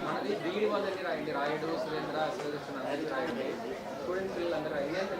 మనది బీఈడి వాళ్ళకి రాయండి, రాయుడు సురేంద్ర సురేంద్ర అందరికీ రాయండి, స్టూడెంట్ పిల్లలు అందరూ రాయండి.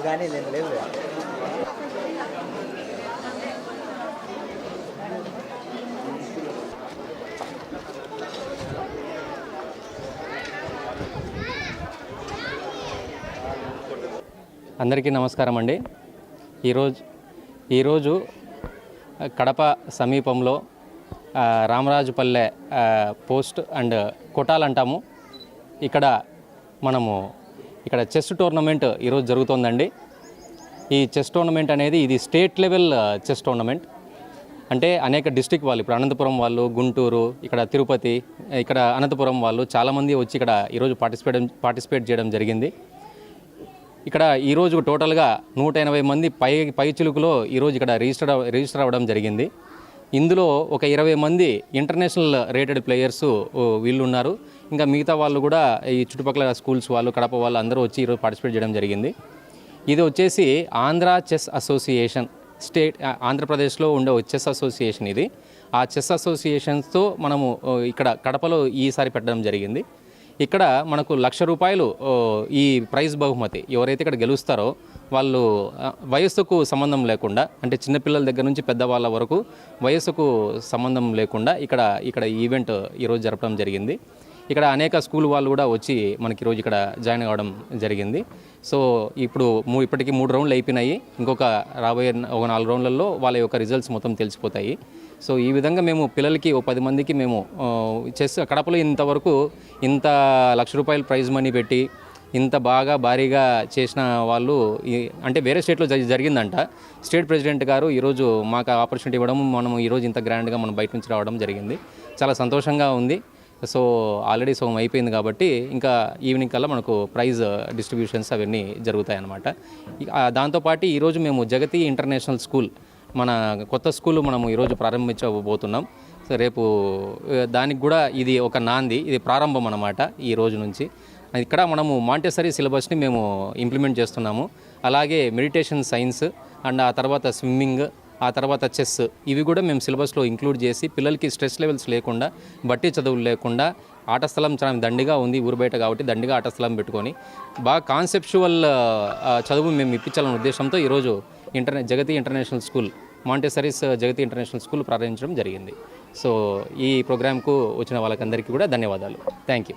కానీ నేను లేదు. అందరికీ నమస్కారం అండి. ఈరోజు కడప సమీపంలో రామరాజుపల్లె పోస్ట్ అండ్ కొటాల్ అంటాము. ఇక్కడ చెస్ టోర్నమెంట్ ఈరోజు జరుగుతోందండి. ఈ చెస్ టోర్నమెంట్ అనేది ఇది స్టేట్ లెవెల్ చెస్ టోర్నమెంట్. అంటే అనేక డిస్ట్రిక్ట్ వాళ్ళు, ఇప్పుడు అనంతపురం వాళ్ళు, గుంటూరు, ఇక్కడ తిరుపతి, ఇక్కడ అనంతపురం వాళ్ళు చాలామంది వచ్చి ఇక్కడ ఈరోజు పార్టిసిపేట్ చేయడం జరిగింది. ఇక్కడ ఈరోజు టోటల్గా 180 మంది పై చిలుకులో ఈరోజు ఇక్కడ రిజిస్టర్ అవ్వడం జరిగింది. ఇందులో ఒక 20 మంది ఇంటర్నేషనల్ రేటెడ్ ప్లేయర్స్ వీళ్ళు ఉన్నారు. ఇంకా మిగతా వాళ్ళు కూడా ఈ చుట్టుపక్కల స్కూల్స్ వాళ్ళు, కడప వాళ్ళు అందరూ వచ్చి ఈరోజు పార్టిసిపేట్ చేయడం జరిగింది. ఇది వచ్చేసి ఆంధ్ర చెస్ అసోసియేషన్, ఆంధ్రప్రదేశ్లో ఉండే చెస్ అసోసియేషన్ ఇది. ఆ చెస్ అసోసియేషన్స్తో మనము ఇక్కడ కడపలో ఈసారి పెట్టడం జరిగింది. ఇక్కడ మనకు ₹1,00,000 ఈ ప్రైజ్ బహుమతి. ఎవరైతే ఇక్కడ గెలుస్తారో వాళ్ళు వయస్సుకు సంబంధం లేకుండా, అంటే చిన్నపిల్లల దగ్గర నుంచి పెద్దవాళ్ళ వరకు వయస్సుకు సంబంధం లేకుండా ఇక్కడ ఈవెంట్ ఈరోజు జరపడం జరిగింది. ఇక్కడ అనేక స్కూల్ వాళ్ళు కూడా వచ్చి మనకి ఈరోజు ఇక్కడ జాయిన్ అవ్వడం జరిగింది. సో ఇప్పటికి 3 రౌండ్లు అయిపోయినాయి. ఇంకొక రాబోయే 4 రౌండ్లలో వాళ్ళ యొక్క రిజల్ట్స్ మొత్తం తెలిసిపోతాయి. సో ఈ విధంగా మేము పిల్లలకి 10 మందికి మేము చెస్ కడపలో ఇంతవరకు ఇంత ₹1,00,000 ప్రైజ్ మనీ పెట్టి ఇంత బాగా భారీగా చేసిన వాళ్ళు అంటే వేరే స్టేట్లో జరిగిందంట. స్టేట్ ప్రెసిడెంట్ గారు ఈరోజు మాకు ఆపర్చునిటీ ఇవ్వడం, మనం ఈరోజు ఇంత గ్రాండ్గా మనం బయట నుంచి రావడం జరిగింది. చాలా సంతోషంగా ఉంది. సో ఆల్రెడీ సోమం అయిపోయింది కాబట్టి ఇంకా ఈవినింగ్ కల్లా మనకు ప్రైజ్ డిస్ట్రిబ్యూషన్స్ అవన్నీ జరుగుతాయి అన్నమాట. దాంతోపాటు ఈరోజు మేము జగతి ఇంటర్నేషనల్ స్కూల్, మన కొత్త స్కూల్ మనము ఈరోజు ప్రారంభించబోతున్నాం. సో రేపు దానికి కూడా ఇది ఒక నాంది, ఇది ప్రారంభం అన్నమాట. ఈ రోజు నుంచి ఇక్కడ మనము మాంటెసరీ సిలబస్ని మేము ఇంప్లిమెంట్ చేస్తున్నాము. అలాగే మెడిటేషన్ సైన్స్ అండ్ ఆ తర్వాత స్విమ్మింగ్, ఆ తర్వాత చెస్, ఇవి కూడా మేము సిలబస్లో ఇంక్లూడ్ చేసి పిల్లలకి స్ట్రెస్ లెవెల్స్ లేకుండా, బట్టి చదువులు లేకుండా, ఆట స్థలం చాలా దండిగా ఉంది ఊరు బయట కాబట్టి దండిగా ఆట స్థలం పెట్టుకొని బాగా కాన్సెప్చువల్ చదువు మేము ఇప్పించాలనే ఉద్దేశంతో ఈరోజు జగతి ఇంటర్నేషనల్ స్కూల్, మాంటెసరీస్ జగతి ఇంటర్నేషనల్ స్కూల్ ప్రారంభించడం జరిగింది. సో ఈ ప్రోగ్రామ్కు వచ్చిన వాళ్ళకందరికీ కూడా ధన్యవాదాలు. Thank you.